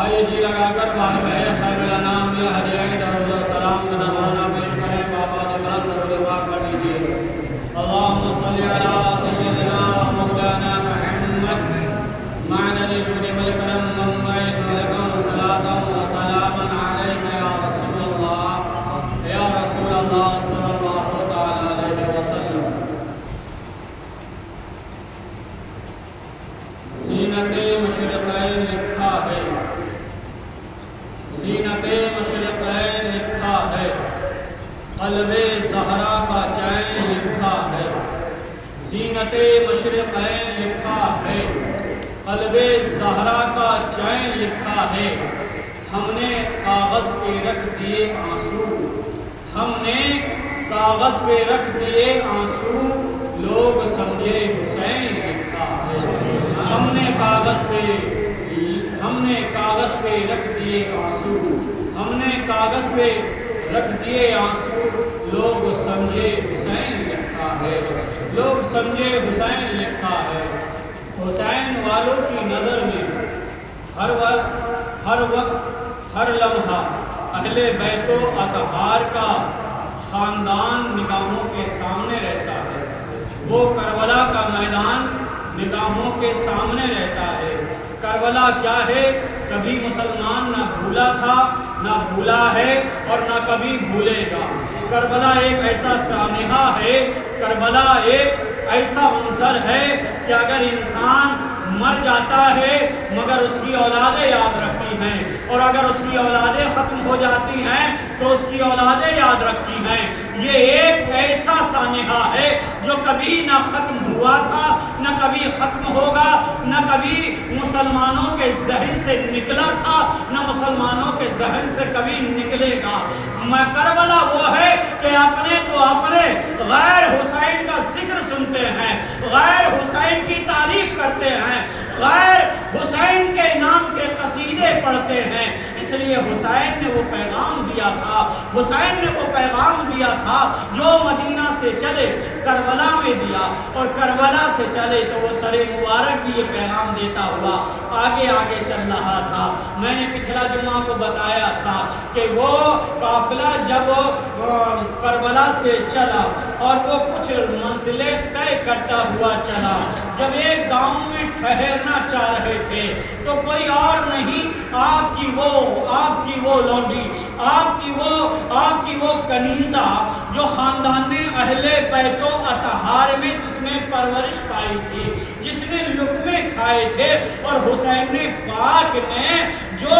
آئیے جی لگا کر بار گئے خیر الانام یا ہدیہ درود و سلام کا نذرانہ پیش کریں بابا جبران درود پاک کر لیجیے اللہم صلی علی سیدنا و مولانا محمد معدن الجود والکرم منبعث ولکم صلاة و سلاما علیک یا رسول اللہ صلی اللہ تعالی علیہ وسلم۔ زینت مشرقین لکھا ہے، زینت مشرقین لکھا ہے، قلب زہرا کا چین لکھا ہے۔ زینت مشرقین لکھا ہے، قلب زہرا کا چین لکھا ہے۔ ہم نے کاغذ پہ رکھ دیے آنسو، ہم نے کاغذ پہ رکھ دیے آنسو، لوگ سمجھے حسین لکھا ہے۔ ہم نے کاغذ پہ رکھ دیے آنسو، ہم نے کاغذ پہ رکھ دیے آنسو، لوگ سمجھے حسین لکھا ہے، لوگ سمجھے حسین لکھا ہے۔ حسین والوں کی نظر میں ہر وقت ہر لمحہ اہل بیت و اطہار کا خاندان نگاہوں کے سامنے رہتا ہے۔ وہ کربلا کا میدان نگاہوں کے سامنے رہتا ہے۔ کربلا کیا ہے؟ کبھی مسلمان نہ بھولا تھا، نہ بھولا ہے اور نہ کبھی بھولے گا۔ کربلا ایک ایسا سانحہ ہے، کربلا ایک ایسا منظر ہے کہ اگر انسان مر جاتا ہے مگر اس کی اولادیں یاد رکھتی ہیں، اور اگر اس کی اولادیں ختم ہو جاتی ہیں تو اس کی اولادیں یاد رکھتی ہیں۔ یہ ایک ایسا سانحہ ہے جو کبھی نہ ختم ہوا تھا، نہ کبھی ختم ہوگا، نہ کبھی مسلمانوں کے ذہن سے نکلا تھا، نہ مسلمانوں کے ذہن سے کبھی نکلے گا۔ کربلا وہ ہے کہ اپنے تو اپنے غیر حسین کا ذکر سنتے ہیں، غیر حسین کی تعریف کرتے ہیں، غیر حسین کے نام کے قصیدے پڑھتے ہیں۔ اس لیے حسین نے وہ پیغام دیا تھا، حسین نے وہ پیغام دیا تھا جو مدینہ سے چلے کربلا میں دیا، اور کربلا سے چلے تو وہ سر مبارک بھی یہ پیغام دیتا ہوا آگے آگے چل رہا تھا۔ میں نے پچھلا جمعہ کو بتایا تھا کہ وہ قافلہ جب کربلا سے چلا اور وہ کچھ منزلیں طے کرتا ہوا چلا، جب ایک گاؤں میں ٹھہرنا چاہ رہے تھے تو کوئی اور نہیں آپ کی وہ لونڈی، آپ کی وہ کنیزہ جو خاندان اہل بیت و اطہار میں جس نے پرورش پائی تھی، جس نے لقمے کھائے تھے، اور حسین پاک نے جو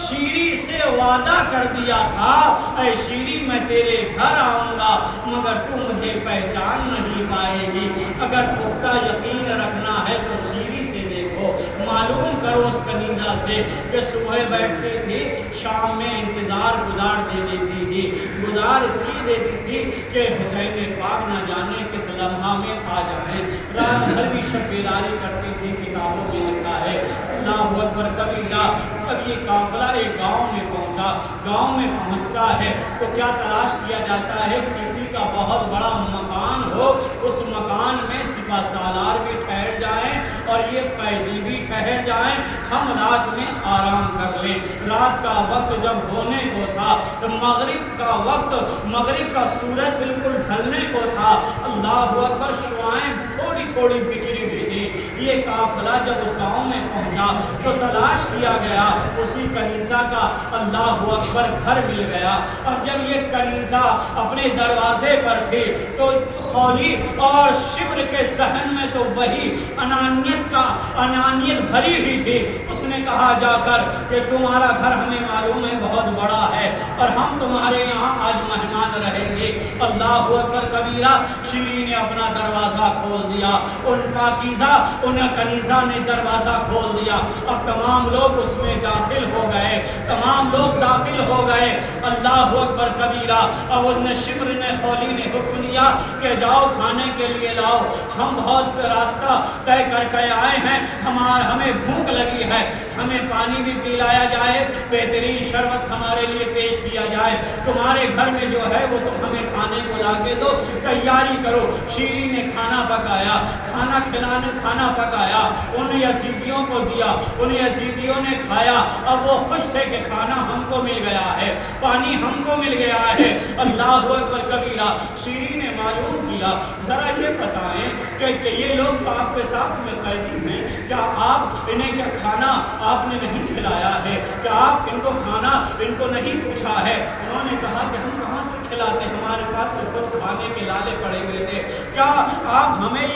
شیری سے وعدہ کر دیا تھا، اے شیری میں تیرے گھر آؤں گا مگر تو مجھے پہچان نہیں پائے گی، اگر پختہ یقین رکھنا ہے تو شیری سے دیکھو، معلوم کرو اس کنیزہ سے کہ صبح بیٹھتی تھی، شام میں انتظار گزار دے دیتی تھی، گزار اس لیے دیتی تھی کہ حسین پاک نہ جانے کس لمحہ میں آ جائیں، رات بھر بھی شب بیداری کرتی تھی، کتابوں میں لکھا ہے اللہ اکبر کبیرہ۔ اب یہ قافلہ ایک گاؤں میں پہنچا، گاؤں میں پہنچتا ہے تو کیا تلاش کیا جاتا ہے؟ کسی کا بہت بڑا مکان ہو، اس مکان میں سپہ سالار بھی ٹھہر جائیں اور یہ قیدی بھی ٹھہر جائیں، ہم رات میں آرام کر لیں۔ رات کا وقت جب ہونے کو تھا تو مغرب کا وقت، مغرب کا سورج بالکل ڈھلنے کو تھا، اللہ اکبر، شعائیں تھوڑی تھوڑی بکھری ہوئی تھی۔ یہ قافلہ جب اس گاؤں میں پہنچا تو تلاش کیا گیا، اسی کنیزہ کا اللہ اکبر گھر مل گیا، اور جب یہ کنیزہ اپنے دروازے پر تھی تو خولی اور شبر کے ذہن میں تو وہی انانیت بھری ہوئی تھی. اس نے کہا جا کر کہ تمہارا گھر ہمیں معلوم ہے بہت بڑا ہے اور ہم تمہارے یہاں آج مہمان رہیں گے. اللہ اکبر کبیرہ. شیری نے اپنا دروازہ کھول دیا, ان پاکیزہ ان کنیزہ نے دروازہ کھول دیا. اب تمام لوگ اس میں داخل ہو گئے, تمام لوگ داخل ہو گئے. اللہ اکبر کبیرہ. اب ان شمر نے خولی نے حکم دیا کہ جاؤ کھانے کے لیے لاؤ, ہم بہت راستہ طے کر کے آئے ہیں, ہمیں بھوک لگی ہے, ہمیں پانی بھی پلایا جائے, بہترین شربت ہمارے لیے پیش کیا جائے, تمہارے گھر میں جو ہے وہ تم ہمیں کھانے کو لا کے دو, تیاری کرو. شیری نے کھانا پکایا, کھانا پکایا, ان یزیدیوں کو دیا, ان یزیدیوں نے کھایا. اب وہ خوش تھے کہ کھانا ہم کو مل گیا ہے, پانی ہم کو مل گیا ہے. اللہ اکبر کبیرہ. شیری نے معلوم کیا, ذرا یہ بتائیں کہ یہ لوگ آپ کے ساتھ میں قیدی ہیں, کیا آپ انہیں کیا کھانا آپ نے نہیں کھلایا ہے, کیا آپ ان کو کھانا ان کو نہیں پوچھا ہے؟ انہوں نے کہا کہ ہم کہاں سے کھلاتے, ہمارے پاس تو خود کھانے کے لالے پڑے ہوئے تھے. کیا آپ میں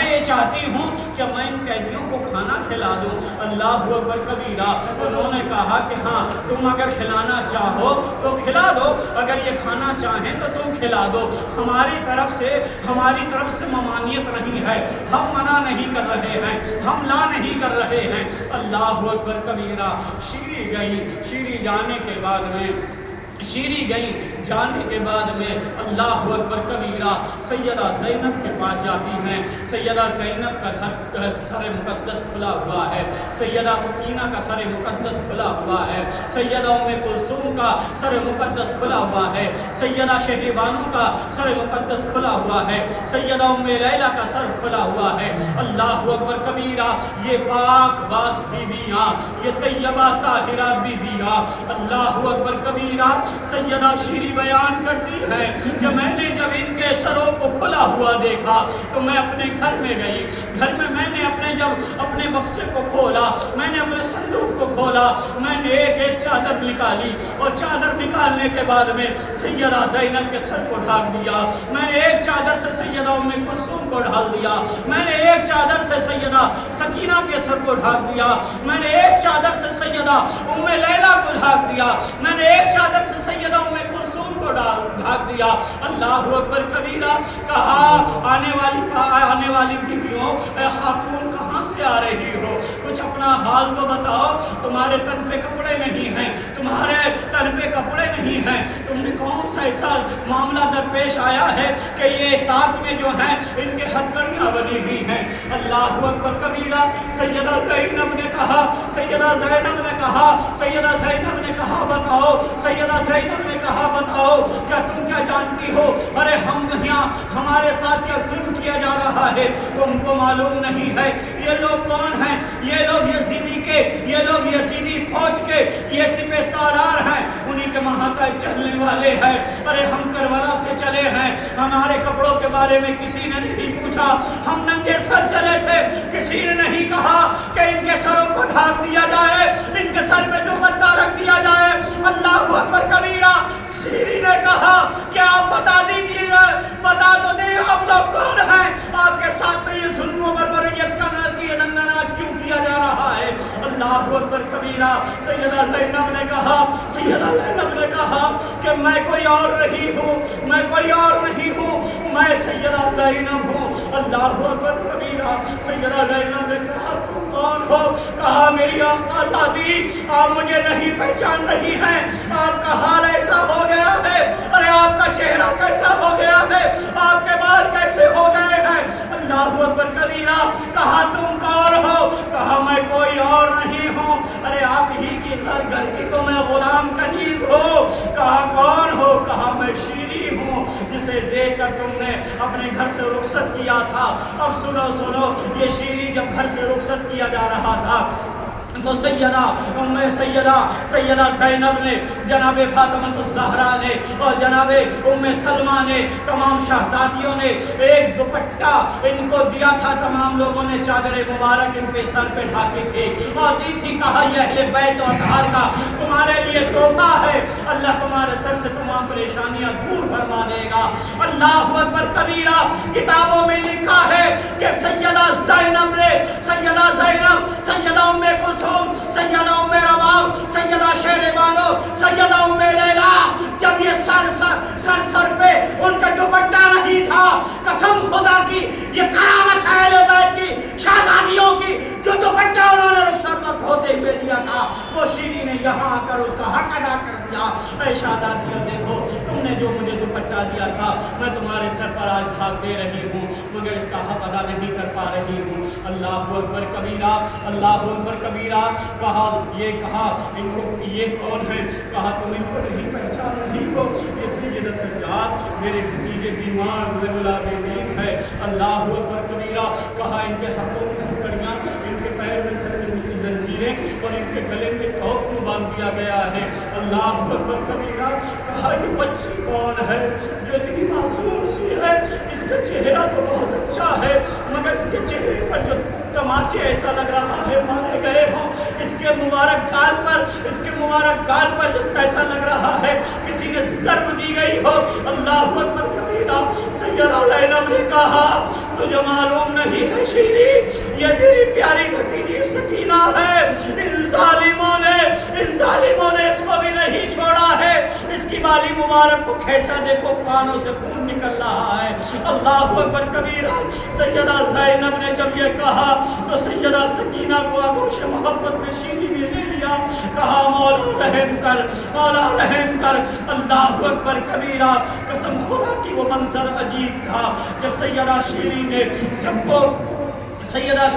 یہ چاہتی ہوں کہ میں ان قیدیوں کو کھانا کھلا دوں؟ اللہ اکبر کبیرہ. انہوں نے کہا کہ ہاں تم اگر کھلانا چاہو تو کھلا دو, اگر یہ کھانا چاہیں تو تم کھلا دو, ہماری طرف سے ممانعت نہیں ہے, ہم منع نہیں کر رہے ہیں, ہم لا نہیں کر رہے ہیں. اللہ اکبر کبیرہ. شیری گئی, شیری جانے کے بعد میں اللہ اکبر کبیرہ سیدہ زینب کے پاس جاتی ہیں. سیدہ زینب کا سر مقدس کھلا ہوا ہے, سیدہ سکینہ کا سر مقدس کھلا ہوا ہے, سیدہ ام کلثوم کا سر مقدس کھلا ہوا ہے, سیدہ شہربانو کا سر مقدس کھلا ہوا ہے, سیدہ ام لیلہ کا سر کھلا ہوا ہے. اللہ اکبر کبیرہ. یہ پاک باز بیویاں, یہ طیبہ طاہرہ بیویاں. اللہ اکبر کبیرہ. سیدہ شیری بیان کرتی ہے کہ میں نے جب ان کے سروں کو کھلا ہوا دیکھا تو میں اپنے گھر میں گئی. گھر میں نے اپنے بکسے کو کھولا, میں نے اپنے صندوق کو کھولا, میں نے ایک چادر نکالی اور چادر نکالنے کے بعد میں سیدہ زینب کے سر کو ڈھانپ دیا. میں نے ایک چادر سے سیدہ ام کلثوم کو ڈھال دیا, میں نے ایک چادر سے سیدہ سکینہ کے سر کو ڈھانپ دیا, میں نے ایک چادر سے سیدہ ام لیلہ کو ڈھانپ دیا, میں نے ایک چادر سے سیدہ ام کلثوم کو ڈھانپ دیا. اللہ اکبر کبیرہ. کہا آنے والی بیویوں, اے خاتون کہاں سے آ رہی ہو, کچھ اپنا حال تو بتاؤ, تمہارے تن پہ کپڑے نہیں ہیں, تم نے کون سا ایسا معاملہ درپیش آیا ہے کہ یہ ساتھ میں جو ہیں ان کے ہتھکڑیاں بنی ہوئی ہیں. اللہ اکبر کبیرہ. سیدہ زینب نے کہا, بتاؤ کیا تم کیا جانتی ہو, ارے ہم یہاں ہمارے ساتھ کیا ظلم کیا جا رہا ہے تم کو معلوم نہیں ہے. یہ لوگ کون ہیں؟ یہ لوگ یزیدی فوج کے یہ سپہ سالار ہیں, انہی کے ماتحت چلنے والے ہیں. ارے ہم کربلا سے چلے ہیں, ہمارے کپڑوں کے بارے میں کسی نے نہیں پوچھا, ہم ننگے سر چلے تھے, کسی نے نہیں کہا کہ ان کے سروں کو ڈھانپ دیا جائے, ان کے سر پہ دوپٹہ رکھ دیا جائے. اللہ اکبر کبیرہ. شیری نے کہا کہ آپ بتا دیجیے گا, بتا تو دیں آپ لوگ کون ہیں, آپ کے ساتھ میں یہ ظلم و بربریت کا ننگا ناچ کیوں کیا جا رہا ہے. اللہ اکبر کبیرہ. سیدہ زینب نے کہا کہ میں کوئی اور نہیں ہوں, میں سیدہ زینب ہوں. اللہ اکبر کبیرہ. سیدہ زینب نے کہا تم کون ہو؟ کہا میری آقازادی, آپ مجھے نہیں پہچان رہی ہیں, آپ کا حال ایسا ہو گیا ہے, ارے آپ کا چہرہ کیسا ہو گیا ہے, آپ کے بال کیسے ہو گئے ہیں. اللہ اکبر کبیرہ. کہا تم کون ہو؟ کہا میں کوئی اور نہیں ہوں, ارے آپ ہی کی گھر کی تو میں غلام کنیز ہوں. کہا کون ہو؟ کہا میں شیری ہوں, جسے دیکھ کر تم نے اپنے گھر سے رخصت کیا تھا. اب سنو, یہ شیری جب گھر سے رخصت کیا جا رہا تھا تو سیدہ زینب نے, جناب فاطمہ الزہرا نے اور جناب ام سلمہ نے, تمام شہزادیوں نے ایک دوپٹہ ان کو دیا تھا. تمام لوگوں نے چادر مبارک ان کے سر پہ ڈھاکی تھی اور دی تھی. کہا یہ اہل بیت و اطہار کا تمہارے لیے تحفہ ہے, اللہ تمہارے سر سے تمام پریشانیاں دور فرما دے گا. اللہ اکبر کبیرہ. کتابوں میں لکھا ہے ہے کہ سیدہ زینب نے سیدہ زینب، سیدہ ام کلثوم، سیدہ ام رباب، سیدہ شہر بانو، سیدہ ام لیلا، جب یہ سر پہ ان کا دوپٹہ نہیں تھا، قسم خدا کی یہ کرامت ہے اہل بیت کی، شہزادیوں کی، جو دوپٹہ انہوں نے رخصت وقت ہوتے ہوئے دیا تھا، وہ شیری نے یہاں آ کر اس کا حق ادا کر دیا۔ اے شہزادیوں دیکھو، تم نے جو مجھے دوپٹہ دیا تھا، میں تمہارے سر پر آج بھاگ دے رہی ہوں، مگر اس کا حق ادا نہیں کر پا رہی ہوں۔ اللہ اکبر کبیرہ، اللہ اکبر کبیرہ۔ کہا ان کو یہ کون ہے؟ کہا تم ان کو نہیں پہچان رہی ہو، یہ سید سجاد میرے بھتیجے بیمار العابدین ہے۔ اللہ اکبر کبیرہ۔ کہا ان کے ہاتھوں میں ہتھکڑیاں، ان کے پیر میں زنجیریں اور ان کے گلے میں توق کیوں باندھ دیا گیا ہے؟ اللہ اکبر کبیرہ۔ کہا یہ بچی کون ہے جو اتنی معصوم سی ہے؟ اس کا چہرہ تو بہت اچھا ہے، مگر اس کے چہرے پر جو تماچے ایسا لگ رہا ہے مارے گئے ہوں، اس کے مبارک گال پر جو ایسا لگ رہا ہے کسی نے ضرب دی گئی ہو۔ اللہ اکبر کبیرہ۔ سیدہ زینب نے کہا تجھے معلوم نہیں ہے شیری، یہ میری پیاری بھتیجی سکینہ ہے، ان ظالموں نے اس کو بھی نہیں چھوڑا ہے، اس کی بالی مبارک کو کھینچا، دیکھو کانوں سے خون نکل رہا ہے۔ اللہ اکبر کبیرہ۔ سیدہ زینب نے جب یہ کہا تو سیدہ سکینہ کو آغوش محبت میں شیری نے لے لیا، کہا مولا رحم کر، مولا رحم کر۔ اللہ اکبر کبیرہ۔ قسم خدا کی وہ منظر عجیب تھا جب سیدہ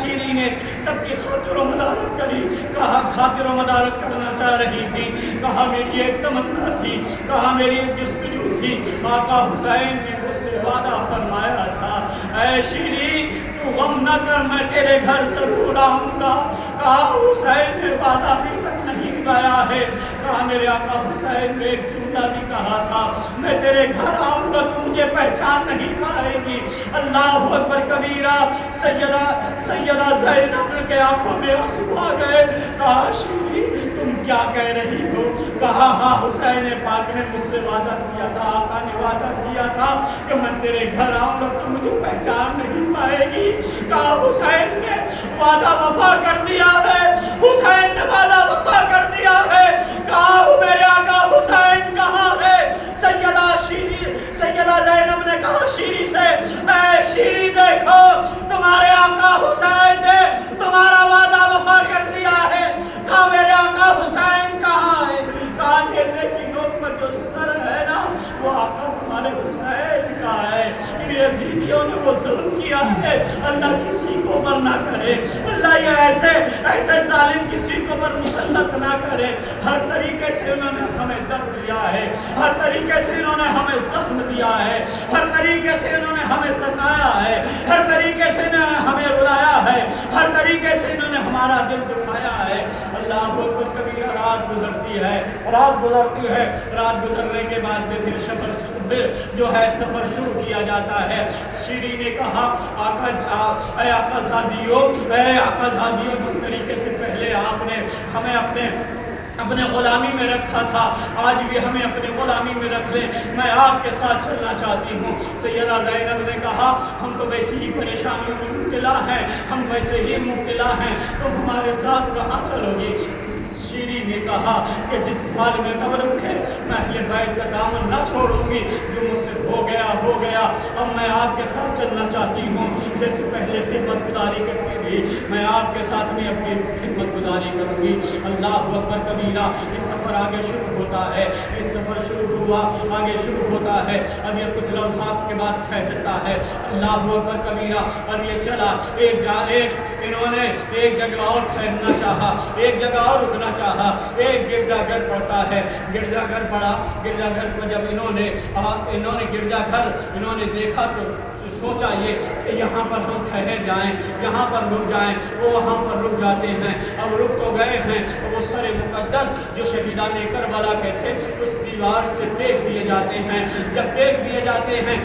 شیری نے سب کی خاطر و مدارت کری۔ کہا خاطر و مدارت کرنا چاہ رہی تھی، کہا میری ایک تمنا تھی، کہا میری ایک جستجو تھی، آقا حسین نے مجھ سے وعدہ فرمایا تھا اے شیری تو غم نہ کر، میں تیرے گھر ضرور آؤں گا۔ کہا حسین نے وعدہ بھی تک نہیں نبھایا ہے، کہا میرے آقا حسین نے ایک جملہ بھی کہا تھا میں تیرے گھر آؤں گا تو مجھے پہچان نہیں پائے گی۔ اللہ اکبر کبیرہ۔ سیدہ زینب کے آنکھوں میں آنسو آ گئے۔ کہا شیری تم کیا کہہ رہی ہو؟ کہا ہاں حسین پاک نے مجھ سے وعدہ کیا تھا، آقا نے وعدہ کیا تھا کہ میں تیرے گھر آؤں گا تو مجھے پہچان نہیں پائے گی۔ کہا حسین نے وعدہ وفا کر دیا ہے، حسین نے وعدہ وفا کر دیا ہے۔ کہا میرے آقا حسین کہاں ہے؟ سیدہ زینب نے کہا شیری سے اے شیری دیکھو تمہارے آقا حسین نے تمہارا وعدہ وفا کر دیا ہے۔ کہا میرے آقا حسین کہاں ہے؟ کہا جیسے کی نوک پر جو سر ہے نا وہ آقا تمہارے حسین کا ہے۔ ان یزیدیوں نے وہ ظلم کیا ہے، اللہ کسی کو پر نہ کرے، اللہ یہ ایسے ظالم کسی کو پر مسلط نہ کرے۔ ہر طریقے سے انہوں نے ہمیں درد دیا ہے، ہر طریقے سے انہوں نے ہمیں زخم دیا ہے، ہر طریقے سے انہوں نے ہمیں ستایا ہے، ہر طریقے سے انہوں نے ہمیں رلایا ہے، ہر طریقے سے انہوں نے ہمارا دل دکھایا ہے۔ اللہ اکبر کبیرہ۔ رات گزرتی ہے، رات گزرنے کے بعد میں پھر جو ہے سفر شروع کیا جاتا ہے۔ شیری نے کہا اے آقا زادیوں، جس طریقے سے پہلے آپ نے ہمیں اپنے غلامی میں رکھا تھا آج بھی ہمیں اپنے غلامی میں رکھ لیں، میں آپ کے ساتھ چلنا چاہتی ہوں۔ سیدہ زینب نے کہا ہم تو ویسی ہی پریشانیوں میں مبتلا ہیں، ہم ویسے ہی مبتلا ہیں، تم ہمارے ساتھ کہاں چلو گی؟ شیری نے کہا کہ جس حال میں قبرک ہے میں اہل بیت کا دامن نہ چھوڑوں گی، جو مجھ سے ہو گیا اب میں آپ کے ساتھ چلنا چاہتی ہوں، جیسے پہلے خدمت گزاری کرتی تھی میں آپ کے ساتھ میں اپنی خدمت گزاری کروں گی۔ اللہ اکبر کبیرہ۔ یہ سفر آگے شروع ہوتا ہے، یہ سفر شروع ہوا آگے شروع ہوتا ہے، اب یہ کچھ لمحات کے بعد ٹھہرتا ہے۔ اللہ اکبر کبیرہ۔ اور یہ چلا انہوں نے ایک جگہ اور ٹھہرنا چاہا، ایک جگہ اور رکنا چاہا، ایک گرجا گھر پڑتا ہے، گرجا گھر پڑا، گرجا گھر کو جب انہوں نے گرجا گھر انہوں نے دیکھا تو سوچا یہ کہ یہاں پر ہم ٹھہر جائیں، یہاں پر رک جائیں، وہ وہاں پر رک جاتے ہیں۔ اب رک تو گئے ہیں، وہ سر مقدس جو شہیدان کربلا کے تھے اس دیوار سے ٹیک دیے جاتے ہیں، جب ٹیک دیے جاتے ہیں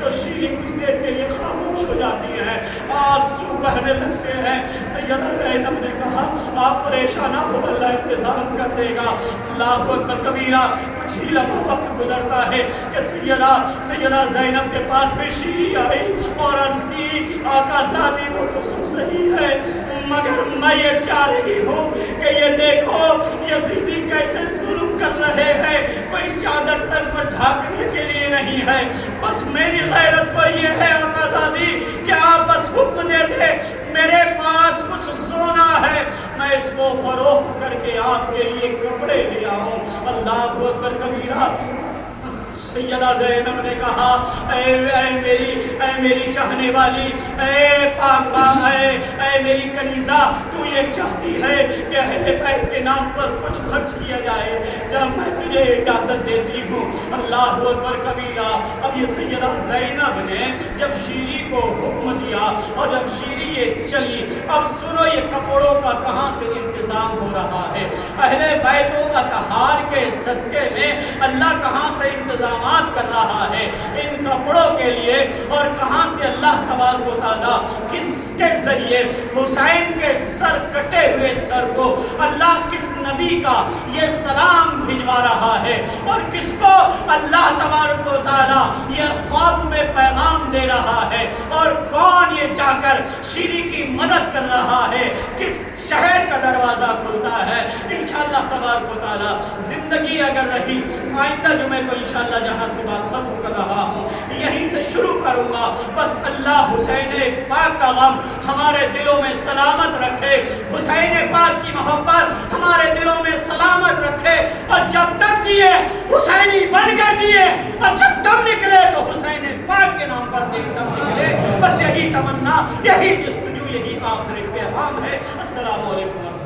تو شیری کچھ دیر کے لیے خاموش ہو جاتی ہے، آنسو بہنے لگتے ہیں۔ سیدہ زینب نے کہا آپ پریشان نہ ہو، اللہ انتظام کر دے گا۔ اللہ اکبر کبیرہ۔ کچھ ہی لمحہ وقت گزرتا ہے کہ سیدہ زینب کے پاس بھی شیری آئی اور عرض کی آقا زادی وہ تو سب صحیح ہے، مگر میں یہ چاہ رہی ہوں کہ یہ دیکھو یزیدی کیسے ظلم کر رہے ہیں، کوئی چادر تن پر ڈھانکنے کے لیے نہیں ہے، بس میری غیرت تو یہ ہے آقا زادی کہ آپ بس حکم دے دے، میرے پاس کچھ سونا ہے، میں اس کو فروخت کر کے آپ کے لیے کپڑے لے آؤں۔ اللہ اکبر کبیرہ۔ سیدہ زینب نے کہا اے میری چاہنے والی، اے پاک اے میری کنیزہ، تو یہ چاہتی ہے کہ اہل بیت کے نام پر کچھ خرچ کیا جائے، جب میں تجھے اجازت دیتی ہوں۔ اللہ اکبر کبیرہ۔ اب یہ سیدہ زینب نے جب شیری کو حکم دیا اور جب شیری یہ چلی، اب سنو یہ کپڑوں کا کہاں سے انتظام ہو رہا ہے، اہل بیت و اطہار کے صدقے میں اللہ کہاں سے انتظامات کر رہا ہے ان کپڑوں کے لیے، اور کہاں سے اللہ تبارک و تعالیٰ کس کے ذریعے حسین کے سر کٹے ہوئے سر کو اللہ کس نبی کا یہ سلام بھجوا رہا ہے، اور کس کو اللہ تبارک و تعالیٰ یہ خواب میں پیغام دے رہا ہے، اور کون یہ جا کر شیری کی مدد کر رہا ہے، کس شہر کا دروازہ کھلتا ہے۔ انشاءاللہ تبارک و تعالیٰ زندگی اگر رہی، آئندہ جمعے کو انشاءاللہ جہاں سے بات ختم کر رہا ہوں یہیں سے شروع کروں گا۔ بس اللہ حسین پاک کا غم ہمارے دلوں میں سلامت رکھے، حسین پاک کی محبت ہمارے دلوں میں سلامت رکھے، اور جب تک جیے حسینی بن کر جیے، اور جب دم نکلے تو حسین پاک کے نام پر دم نکلے۔ بس یہی تمنا، یہی جستجو، یہی آخری پیغام ہے۔ السلام علیکم۔